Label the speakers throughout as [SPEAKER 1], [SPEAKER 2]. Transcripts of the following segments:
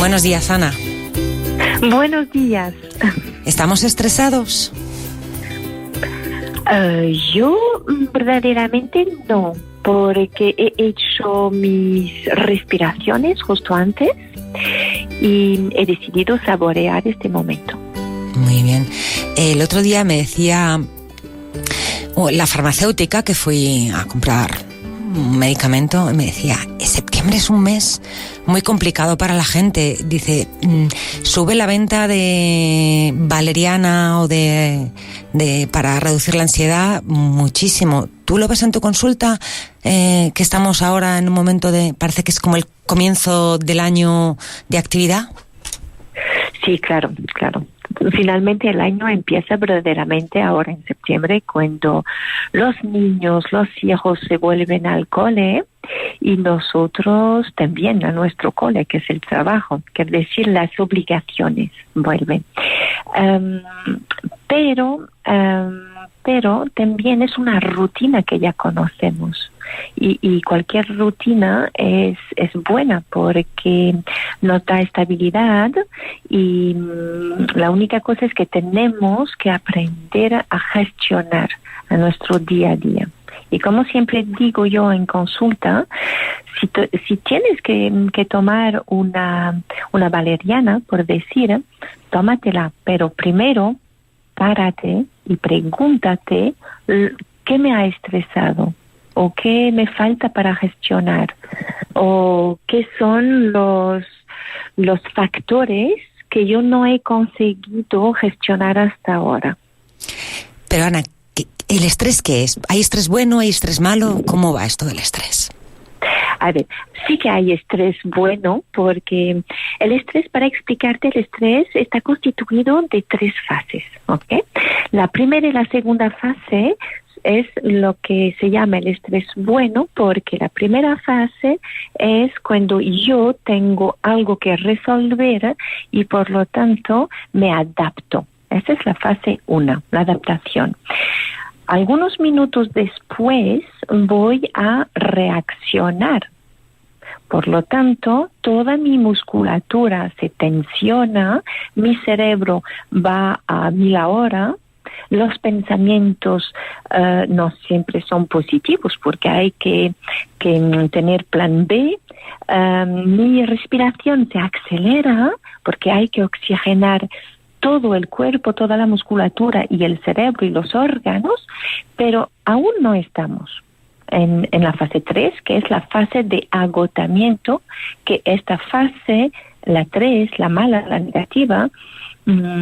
[SPEAKER 1] Buenos días, Ana.
[SPEAKER 2] Buenos días.
[SPEAKER 1] ¿Estamos estresados?
[SPEAKER 2] Yo verdaderamente no, porque he hecho mis respiraciones justo antes y he decidido saborear este momento.
[SPEAKER 1] Muy bien. El otro día me decía la farmacéutica que fui a comprar un medicamento, me decía, septiembre es un mes muy complicado para la gente. Dice, sube la venta de valeriana o de para reducir la ansiedad muchísimo. ¿Tú lo ves en tu consulta? Que estamos ahora en un momento parece que es como el comienzo del año de actividad.
[SPEAKER 2] Sí, claro. Finalmente el año empieza verdaderamente ahora en septiembre, cuando los niños, los hijos se vuelven al cole y nosotros también a nuestro cole, que es el trabajo, quiere decir las obligaciones vuelven. Pero también es una rutina que ya conocemos. Y cualquier rutina es buena porque nos da estabilidad y la única cosa es que tenemos que aprender a gestionar a nuestro día a día. Y como siempre digo yo en consulta, si tienes que tomar una valeriana, por decir, tómatela, pero primero párate y pregúntate qué me ha estresado, o qué me falta para gestionar, o qué son los factores que yo no he conseguido gestionar hasta ahora.
[SPEAKER 1] Pero Ana, ¿el estrés qué es? ¿Hay estrés bueno, hay estrés malo? ¿Cómo va esto del estrés?
[SPEAKER 2] A ver, sí que hay estrés bueno, porque el estrés, para explicarte, el estrés está constituido de 3 fases, ¿ok? La primera y la segunda fase es lo que se llama el estrés bueno, porque la primera fase es cuando yo tengo algo que resolver y por lo tanto me adapto. Esa es la fase 1, la adaptación. Algunos minutos después voy a reaccionar. Por lo tanto, toda mi musculatura se tensiona, mi cerebro va a 1000 a hora. Los pensamientos no siempre son positivos porque hay que tener plan B. Mi respiración se acelera porque hay que oxigenar todo el cuerpo, toda la musculatura y el cerebro y los órganos, pero aún no estamos en la fase 3, que es la fase de agotamiento, que esta fase, la 3, la mala, la negativa,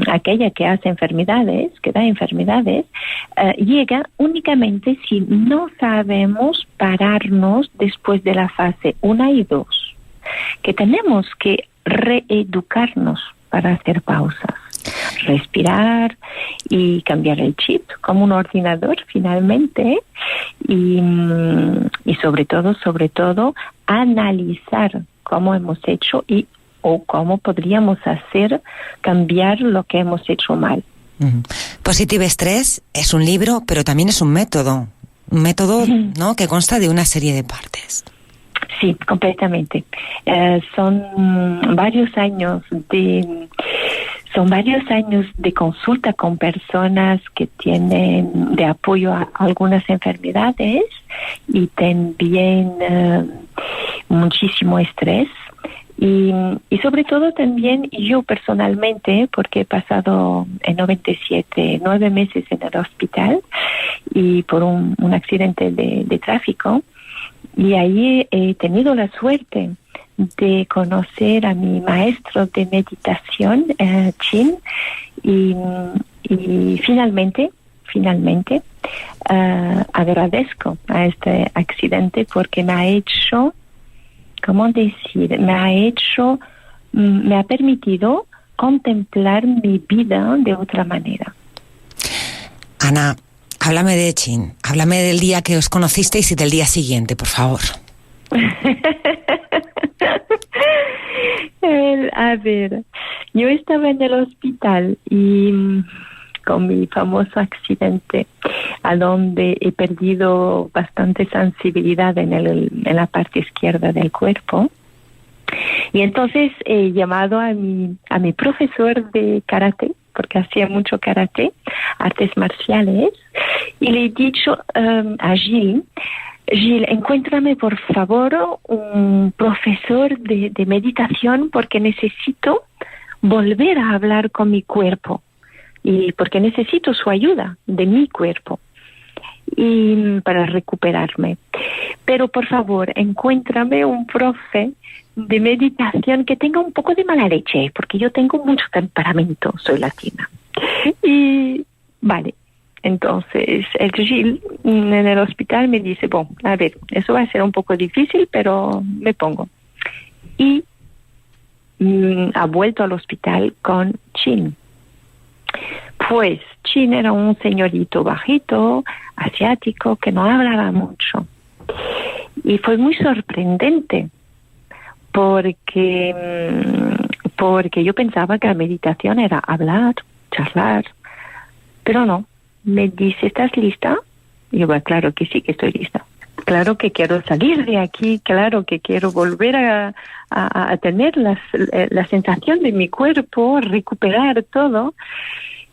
[SPEAKER 2] aquella que hace enfermedades, que da enfermedades, llega únicamente si no sabemos pararnos después de la fase 1 y 2, que tenemos que reeducarnos para hacer pausas, respirar y cambiar el chip como un ordenador finalmente, y sobre todo analizar cómo hemos hecho o cómo podríamos hacer cambiar lo que hemos hecho mal.
[SPEAKER 1] Positive Stress es un libro, pero también es un método, ¿no?, que consta de una serie de partes.
[SPEAKER 2] Sí, completamente. Son varios años de consulta con personas que tienen de apoyo a algunas enfermedades y también muchísimo estrés. Y sobre todo también yo personalmente, porque he pasado en 97 9 meses en el hospital y por un accidente de tráfico, y ahí he tenido la suerte de conocer a mi maestro de meditación, Chin, y finalmente agradezco a este accidente porque me ha hecho, me ha permitido contemplar mi vida de otra manera.
[SPEAKER 1] Ana, háblame de Chin, háblame del día que os conocisteis y del día siguiente, por favor.
[SPEAKER 2] A ver, yo estaba en el hospital y con mi famoso accidente, a donde he perdido bastante sensibilidad en la parte izquierda del cuerpo, Y entonces he llamado a mi profesor de karate, porque hacía mucho karate, artes marciales, y le he dicho a Gilles, encuéntrame por favor un profesor de meditación porque necesito volver a hablar con mi cuerpo y porque necesito su ayuda de mi cuerpo y para recuperarme. Pero por favor, encuéntrame un profe de meditación que tenga un poco de mala leche, porque yo tengo mucho temperamento, soy latina. Y vale, entonces el Gilles en el hospital me dice, bueno, a ver, eso va a ser un poco difícil, pero me pongo. Y ha vuelto al hospital con Chin. Pues Chin era un señorito bajito, asiático, que no hablaba mucho. Y fue muy sorprendente porque yo pensaba que la meditación era hablar, charlar, pero no. Me dice, ¿estás lista? Y yo, bueno, claro que sí que estoy lista. Claro que quiero salir de aquí, claro que quiero volver a tener la sensación de mi cuerpo, recuperar todo.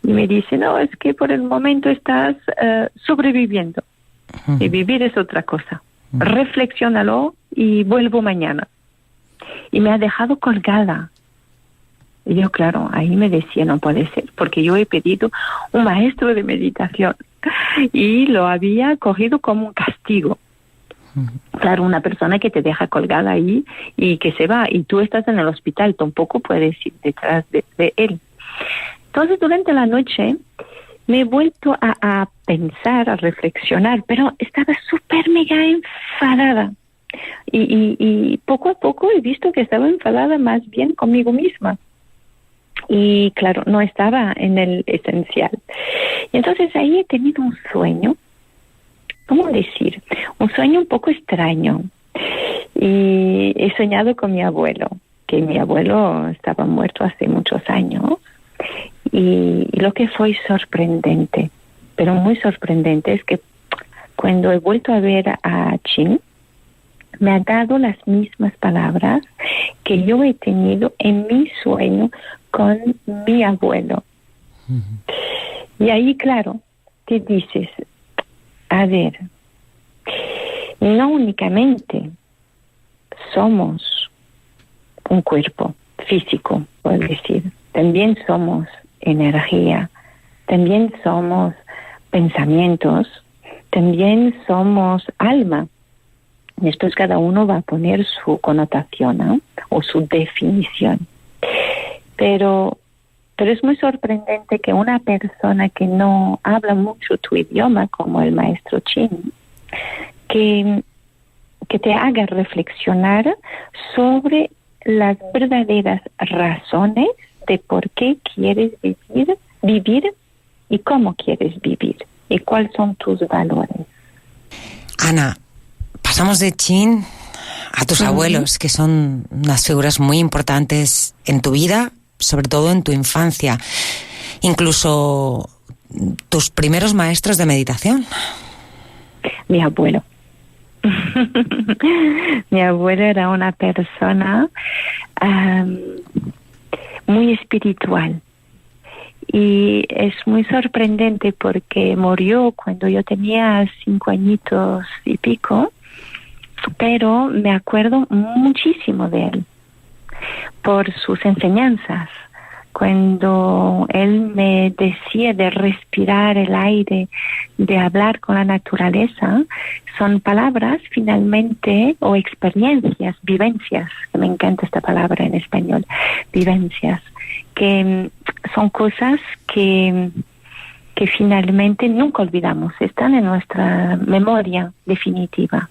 [SPEAKER 2] Y me dice, no, es que por el momento estás sobreviviendo. Y vivir es otra cosa. Reflexiónalo y vuelvo mañana. Y me ha dejado colgada. Y yo, claro, ahí me decía, no puede ser, porque yo he pedido un maestro de meditación y lo había cogido como un castigo. Claro, una persona que te deja colgada ahí y que se va, y tú estás en el hospital, tampoco puedes ir detrás de él. Entonces, durante la noche me he vuelto a pensar, a reflexionar, pero estaba súper mega enfadada. Y poco a poco he visto que estaba enfadada más bien conmigo misma. Y claro, no estaba en el esencial. Y entonces ahí he tenido un sueño, ¿cómo decir? Un sueño un poco extraño. Y he soñado con mi abuelo, que mi abuelo estaba muerto hace muchos años. Y lo que fue sorprendente, pero muy sorprendente, es que cuando he vuelto a ver a Chin, me ha dado las mismas palabras que yo he tenido en mi sueño con mi abuelo. Y ahí, claro, te dices, a ver, no únicamente somos un cuerpo físico, puedo decir, también somos energía, también somos pensamientos, también somos alma. Después cada uno va a poner su connotación, ¿no? O su definición. Pero es muy sorprendente que una persona que no habla mucho tu idioma, como el maestro Chin, que te haga reflexionar sobre las verdaderas razones de por qué quieres vivir y cómo quieres vivir y cuáles son tus valores.
[SPEAKER 1] Ana, pasamos de Chin a tus abuelos, que son unas figuras muy importantes en tu vida, sobre todo en tu infancia, incluso tus primeros maestros de meditación.
[SPEAKER 2] Mi abuelo. Mi abuelo era una persona muy espiritual. Y es muy sorprendente porque murió cuando yo tenía 5 añitos y pico, pero me acuerdo muchísimo de él por sus enseñanzas. Cuando él me decía de respirar el aire, de hablar con la naturaleza, son palabras finalmente, o experiencias, vivencias, que me encanta esta palabra en español, vivencias, que son cosas que finalmente nunca olvidamos, están en nuestra memoria definitiva.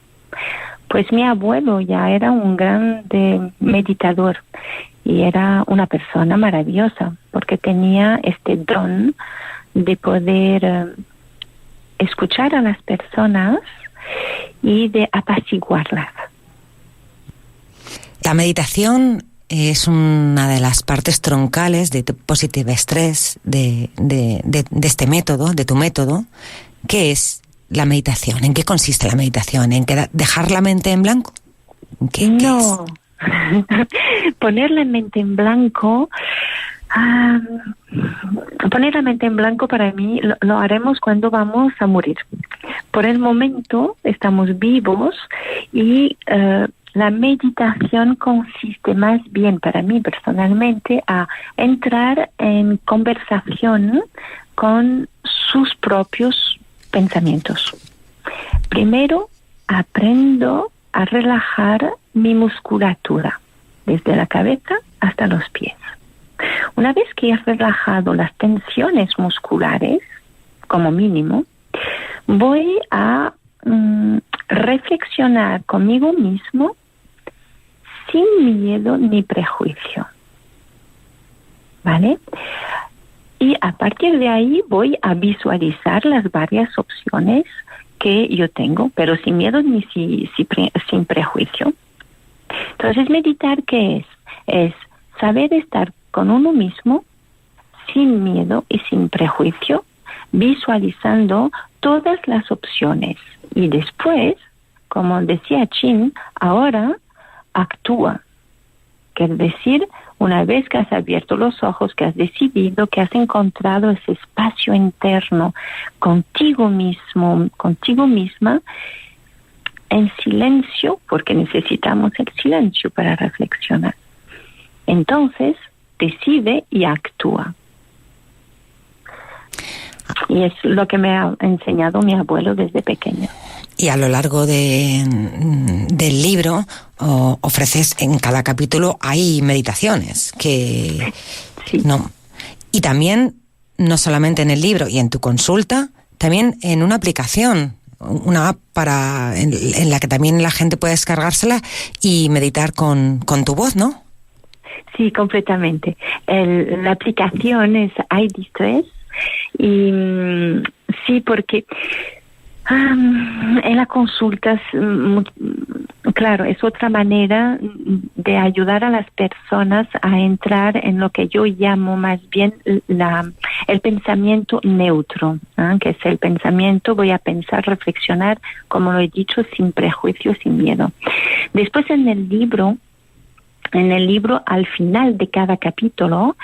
[SPEAKER 2] Pues mi abuelo ya era un gran meditador y era una persona maravillosa porque tenía este don de poder escuchar a las personas y de apaciguarlas.
[SPEAKER 1] La meditación es una de las partes troncales de Positive Stress, de este método, de tu método. ¿Qué es la meditación? ¿En qué consiste la meditación? ¿En dejar la mente en blanco?
[SPEAKER 2] No, Poner la mente en blanco. Poner la mente en blanco para mí lo haremos cuando vamos a morir. Por el momento estamos vivos y la meditación consiste más bien para mí personalmente a entrar en conversación con sus propios pensamientos. Primero aprendo a relajar mi musculatura desde la cabeza hasta los pies. Una vez que he relajado las tensiones musculares, como mínimo, voy a reflexionar conmigo mismo sin miedo ni prejuicio. ¿Vale? Y a partir de ahí voy a visualizar las varias opciones que yo tengo, pero sin miedo ni sin prejuicio. Entonces, meditar, ¿qué es? Es saber estar con uno mismo, sin miedo y sin prejuicio, visualizando todas las opciones. Y después, como decía Chin, ahora actúa. Quiere decir, una vez que has abierto los ojos, que has decidido, que has encontrado ese espacio interno contigo mismo, contigo misma, en silencio, porque necesitamos el silencio para reflexionar. Entonces, decide y actúa. Y es lo que me ha enseñado mi abuelo desde pequeño.
[SPEAKER 1] Y a lo largo del libro ofreces, en cada capítulo hay meditaciones que
[SPEAKER 2] sí.
[SPEAKER 1] No. Y también, no solamente en el libro y en tu consulta, también en una aplicación, una app en la que también la gente puede descargársela y meditar con tu voz, ¿no?
[SPEAKER 2] Sí, completamente. La aplicación es iDistress y sí, porque en las consultas, claro, es otra manera de ayudar a las personas a entrar en lo que yo llamo más bien el pensamiento neutro, que es el pensamiento, voy a pensar, reflexionar, como lo he dicho, sin prejuicio, sin miedo. Después en el libro, al final de cada capítulo,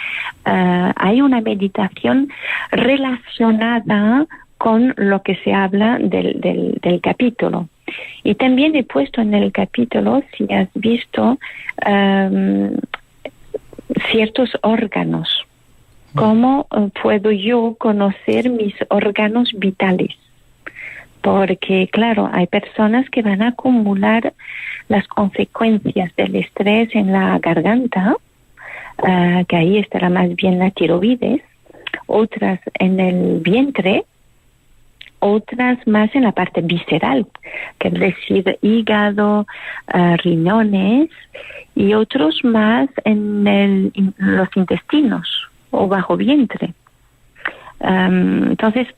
[SPEAKER 2] hay una meditación relacionada con lo que se habla del capítulo. Y también he puesto en el capítulo, si has visto, ciertos órganos. ¿Cómo puedo yo conocer mis órganos vitales? Porque, claro, hay personas que van a acumular las consecuencias del estrés en la garganta, que ahí estará más bien la tiroides, otras en el vientre, otras más en la parte visceral, que es decir, hígado, riñones, y otros más en los intestinos o bajo vientre. Entonces,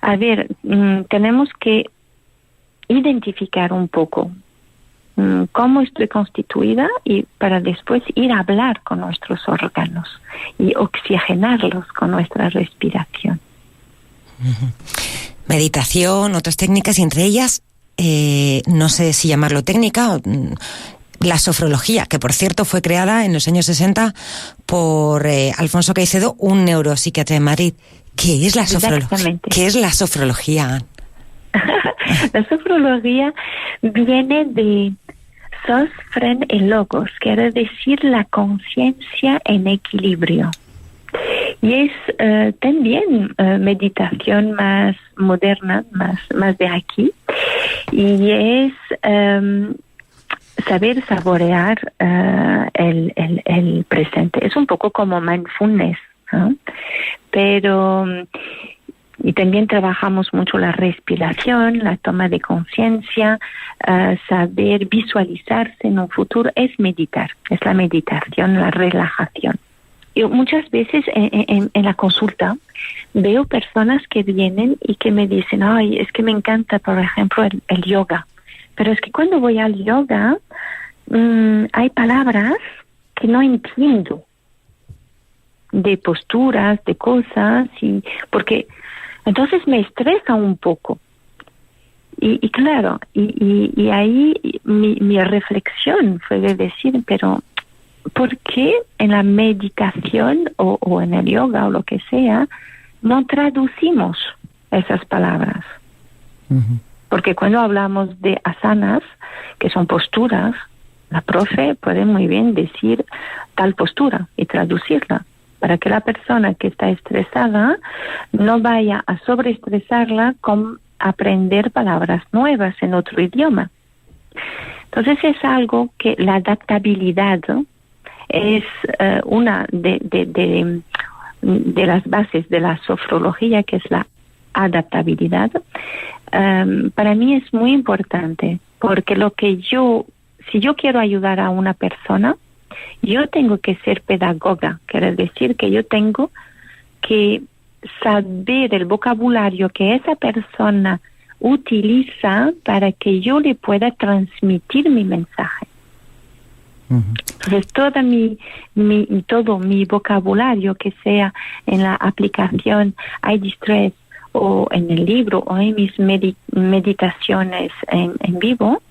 [SPEAKER 2] a ver, tenemos que identificar un poco cómo estoy constituida y para después ir a hablar con nuestros órganos y oxigenarlos con nuestra respiración.
[SPEAKER 1] Meditación, otras técnicas, y entre ellas, no sé si llamarlo técnica, la sofrología, que por cierto fue creada en los años 60 por Alfonso Caicedo, un neuropsiquiatra de Madrid. ¿Qué es la sofrología? ¿Qué es la sofrología?
[SPEAKER 2] La sofrología viene de sofren y logos, quiere decir la conciencia en equilibrio. Y es también meditación más moderna, más de aquí, y es saber saborear el presente. Es un poco como mindfulness, ¿no? Pero y también trabajamos mucho la respiración, la toma de conciencia, saber visualizarse en un futuro, es meditar, es la meditación, la relajación. Yo muchas veces en la consulta veo personas que vienen y que me dicen, ay, es que me encanta, por ejemplo, el yoga. Pero es que cuando voy al yoga hay palabras que no entiendo, de posturas, de cosas, y porque entonces me estresa un poco. Y claro, y ahí mi reflexión fue de decir, pero ¿por qué en la meditación o en el yoga o lo que sea no traducimos esas palabras?
[SPEAKER 1] Uh-huh.
[SPEAKER 2] Porque cuando hablamos de asanas, que son posturas, la profe puede muy bien decir tal postura y traducirla, para que la persona que está estresada no vaya a sobreestresarla con aprender palabras nuevas en otro idioma. Entonces es algo que la adaptabilidad es una de las bases de la sofrología, que es la adaptabilidad. Para mí es muy importante, porque si yo quiero ayudar a una persona, yo tengo que ser pedagoga, quiere decir que yo tengo que saber el vocabulario que esa persona utiliza para que yo le pueda transmitir mi mensaje.
[SPEAKER 1] Uh-huh.
[SPEAKER 2] Entonces, todo mi vocabulario, que sea en la aplicación iDistress o en el libro o en mis meditaciones en vivo,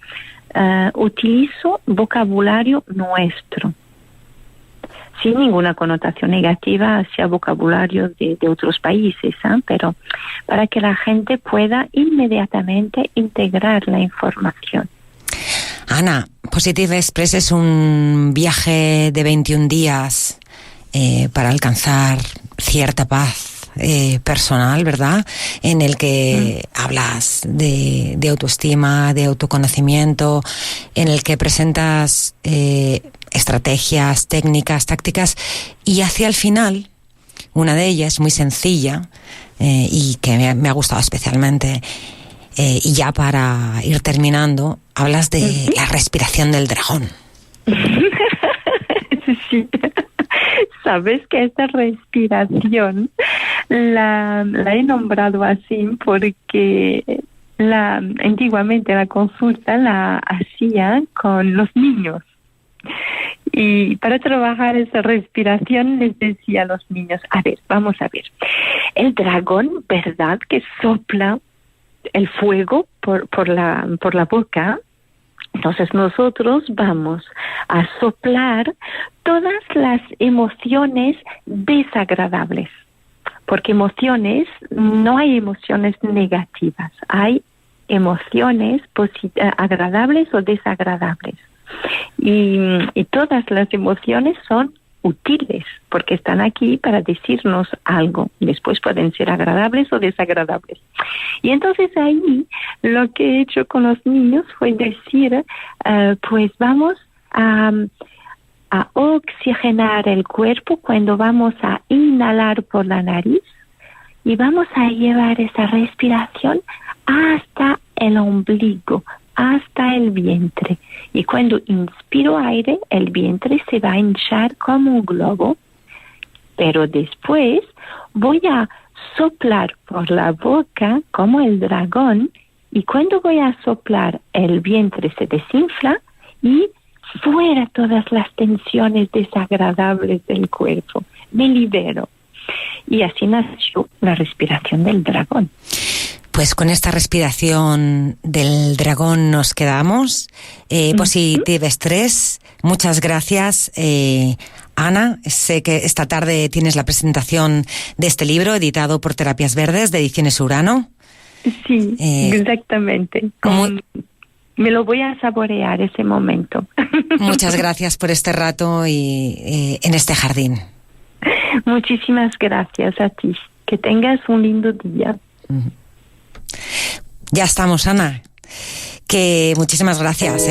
[SPEAKER 2] utilizo vocabulario nuestro, sin ninguna connotación negativa hacia vocabulario de otros países, pero para que la gente pueda inmediatamente integrar la información.
[SPEAKER 1] Ana, Positive Express es un viaje de 21 días para alcanzar cierta paz personal, ¿verdad? En el que hablas de autoestima, de autoconocimiento, en el que presentas estrategias, técnicas, tácticas, y hacia el final, una de ellas muy sencilla y que me ha gustado especialmente, y ya para ir terminando, hablas de la respiración del dragón.
[SPEAKER 2] Sí. Sabes que esta respiración la he nombrado así porque antiguamente la consulta la hacía con los niños. Y para trabajar esa respiración les decía a los niños, a ver, vamos a ver. El dragón, ¿verdad?, que sopla el fuego por la boca. Entonces nosotros vamos a soplar todas las emociones desagradables, porque no hay emociones negativas, hay emociones agradables o desagradables. Y todas las emociones son útiles, porque están aquí para decirnos algo. Después pueden ser agradables o desagradables. Y entonces ahí lo que he hecho con los niños fue decir, pues vamos a oxigenar el cuerpo cuando vamos a inhalar por la nariz, y vamos a llevar esa respiración hasta el ombligo, hasta el vientre. Y cuando inspiro aire, el vientre se va a hinchar como un globo, pero después voy a soplar por la boca como el dragón, y cuando voy a soplar, el vientre se desinfla y fuera todas las tensiones desagradables del cuerpo. Me libero. Y así nació la respiración del dragón.
[SPEAKER 1] Pues con esta respiración del dragón nos quedamos. Positive Express, muchas gracias, Ana. Sé que esta tarde tienes la presentación de este libro editado por Terapias Verdes de Ediciones Urano.
[SPEAKER 2] Sí, exactamente. Me lo voy a saborear ese momento.
[SPEAKER 1] Muchas gracias por este rato y en este jardín.
[SPEAKER 2] Muchísimas gracias a ti. Que tengas un lindo día.
[SPEAKER 1] Ya estamos, Ana. Que muchísimas gracias,